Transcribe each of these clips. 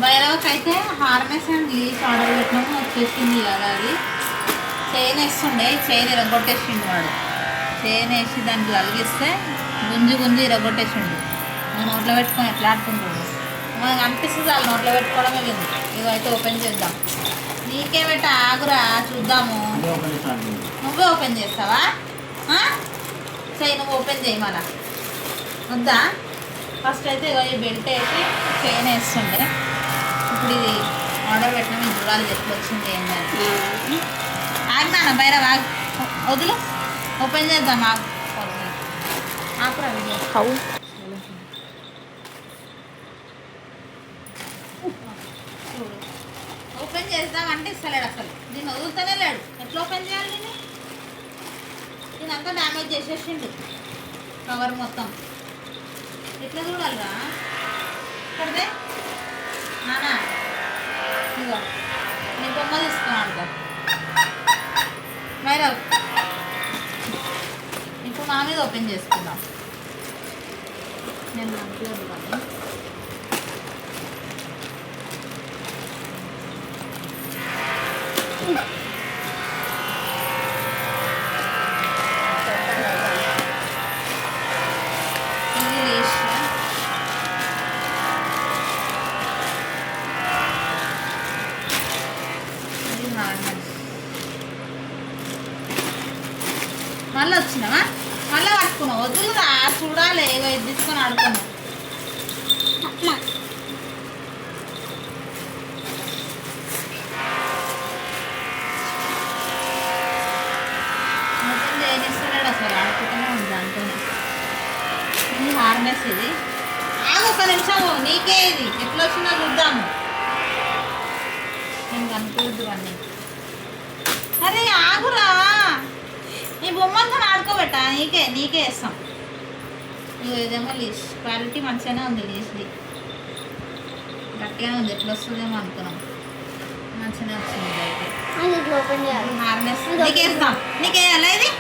భైరవకి అయితే harness and leaf order పెట్టినాము, వచ్చేసింది కదా. అది చైన్ వేస్తుండే, చైన్ ఇరగొట్టేసిండు వాడు. చైన్ వేసి దానికి అలిగిస్తే గుంజి గుంజి ఇరగొట్టేసిండు. నోట్లో పెట్టుకొని ఎట్లా ఆడుకుంటాడు మనకు అనిపిస్తుంది, వాళ్ళు నోట్లో పెట్టుకోవడమే లేదు. ఇవి అయితే ఓపెన్ చేద్దాం. నీకేమిట ఆగురా చూద్దాము. నువ్వే ఓపెన్ చేస్తావా? చెయ్యి, నువ్వు ఓపెన్ చేయి. మళ్ళా వద్దా? ఫస్ట్ అయితే ఈ బెల్ట్ వేసి చైన్ వేస్తుండే. ఇప్పుడు ఇది ఆర్డర్ పెట్టినా మీకు చూడాలి ఎట్లా వచ్చింది ఏంటని. ఆగినా బైరా వదులు, ఓపెన్ చేద్దాం. ఆకురా వీడియో. చూడు, ఓపెన్ చేద్దామంటే ఇస్తలేడు అసలు. దీన్ని వదులుతూనే లేడు. ఎట్లా ఓపెన్ చేయాలి దీన్ని? దీనంతా డ్యామేజ్ చేసేసిండు కవర్ మొత్తం. ఎట్లా చూడాలిరా? ఇక్కడదే నానా, ఇగో నీ బొమ్మ తీసుకున్నాడు మైరా. ఇప్పుడు నా మీద ఓపెన్ చేసుకుందాం. నేను మంచిగా వద్దాను. మళ్ళీ వచ్చినావా? మళ్ళీ పట్టుకున్నావు. వద్దులురా, చూడాలి. ఇది తీసుకొని ఆడుకున్నావు. మొత్తం చేయనిస్తున్నాడు అసలు. ఆడుకుంటూనే ఉంది దాంతోనే. ఇది హార్నెస్. ఇది ఆగు ఒక నిమిషం. నీకే ఇది ఎట్లా వచ్చిందో చూద్దాము. నేను కనిపించదు అన్నీ. అరే ఆగురా, నీ బొమ్మలతో ఆడుకోబెట్టా. నీకే వేస్తాం. ఇక ఇదేమో లీస్ క్వాలిటీ మంచిగానే ఉంది. లీస్ది గట్టిగానే ఉంది. ఎట్లా వస్తుందేమో అనుకున్నాం. మంచిగానే వచ్చింది. అయితే హార్నెస్ నీకు వేస్తాం. నీకు వేయాలా? ఇది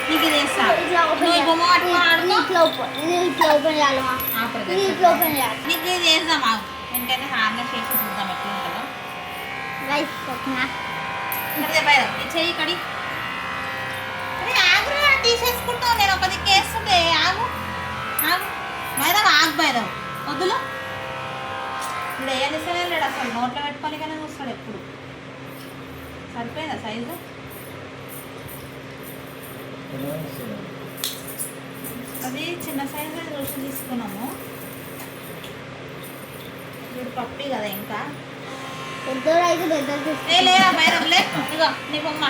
నీకు ఇది వేస్తాం. నువ్వు బొమ్మ పట్టుకొని ఆడుకో. నీకు ఇది వేద్దాం. ఎందుకంటే హార్నెస్ వేసి చూద్దాం ఎట్లా ఉంటుందో. బయట చెయ్యి కడి. ఆగురా, తీసేసుకుంటావు. నేను ఒక దిక్కు వేస్తుంటే ఆగు ఆగు బైరవ్, ఆగు బైరవ్, వద్దులు. ఇప్పుడు వేయనిస్తేనే లేడు అసలు. నోట్లో పెట్టుకొని కానీ చూస్తాడు ఎప్పుడు. సరిపోయిందా సైజు? అది చిన్న సైజు చూసి తీసుకున్నాము. ఇప్పుడు పప్పి కదా ఇంకా లేదా బైరవ్ లే. ఇగో నీ బొమ్మ.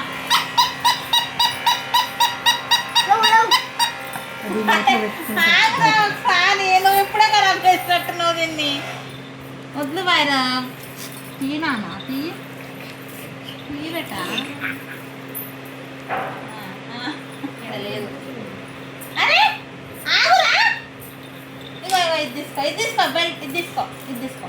నువ్వు ఇప్పుడే ఖరాబ్ చేసినట్టున్నావు దీన్ని. వద్దు బైరా, తీనా తీయి పెట్ట. లేదు. అరే ఆగురా. ఇగో ఇగో ఇది తీసుకో, ఇది తీసుకో, బెల్ట్ ఇది తీసుకో, ఇది తీసుకో.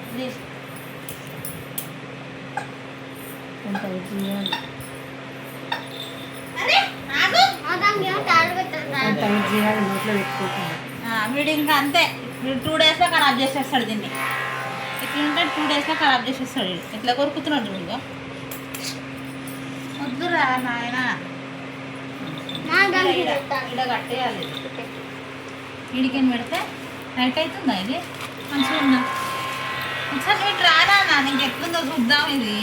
వీడు ఇంకా అంతే. 2 డేస్లో ఖరాబ్ చేసేస్తాడు దీన్ని. ఇట్లుంటే 2 డేస్లో ఖరాబ్ చేసేస్తాడు. ఇట్లా కొరుకుతున్నాడు చూడు. వద్దురా నాయన, ఇలా కట్టేయాలి. వీడికి పెడితే టైట్ అవుతుందా? ఇది మంచిగా ఉందా? ఒకసారి వీటి రానా, నీకు ఎట్లుందో చూద్దాం. ఇది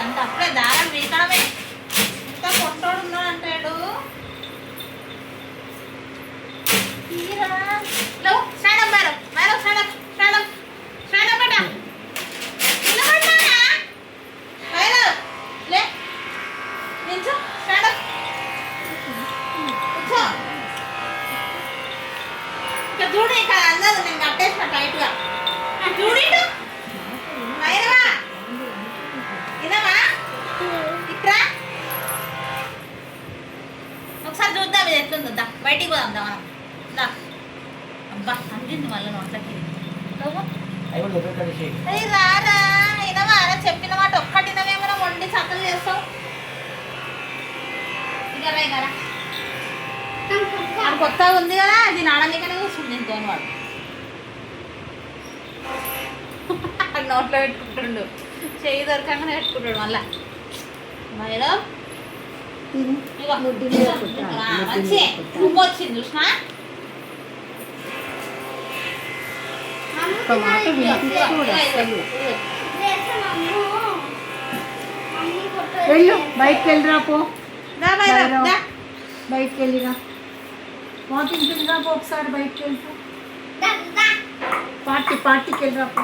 అంటే అప్పుడే దారం వీకడమే. ఇంత కొంటోడు ఉన్నాడు అంటాడు. చూడు ఇక్కడ అందదు. నేను కట్టేసిన టైట్గా. చూడు పోదాం దా మనం దా. అబ్బా అందింది మళ్ళీ నోట్లకి రారా అయినవారా చెప్పిన మాట ఒక్కటినవేమో వండి చక్కలు చేస్తావు ఇక రా కొత్తగా ఉంది కదా అది నాడనికనే కూర్చుంది దీంతో వాడు నోట్లో పెట్టుకుంటుండు చెయ్యి దొరకంగానే పెట్టుకుంటాడు మళ్ళా మేడం మంచి ఉప్పు వచ్చింది చూసినా వెళ్ళు బయటకు వెళ్ళిరా పో బయటకు వెళ్ళిరా వాకింగ్కి వెళ్ళిరా పో ఒకసారి బయటకు వెళ్తా పార్టీకి వెళ్ళిరా పో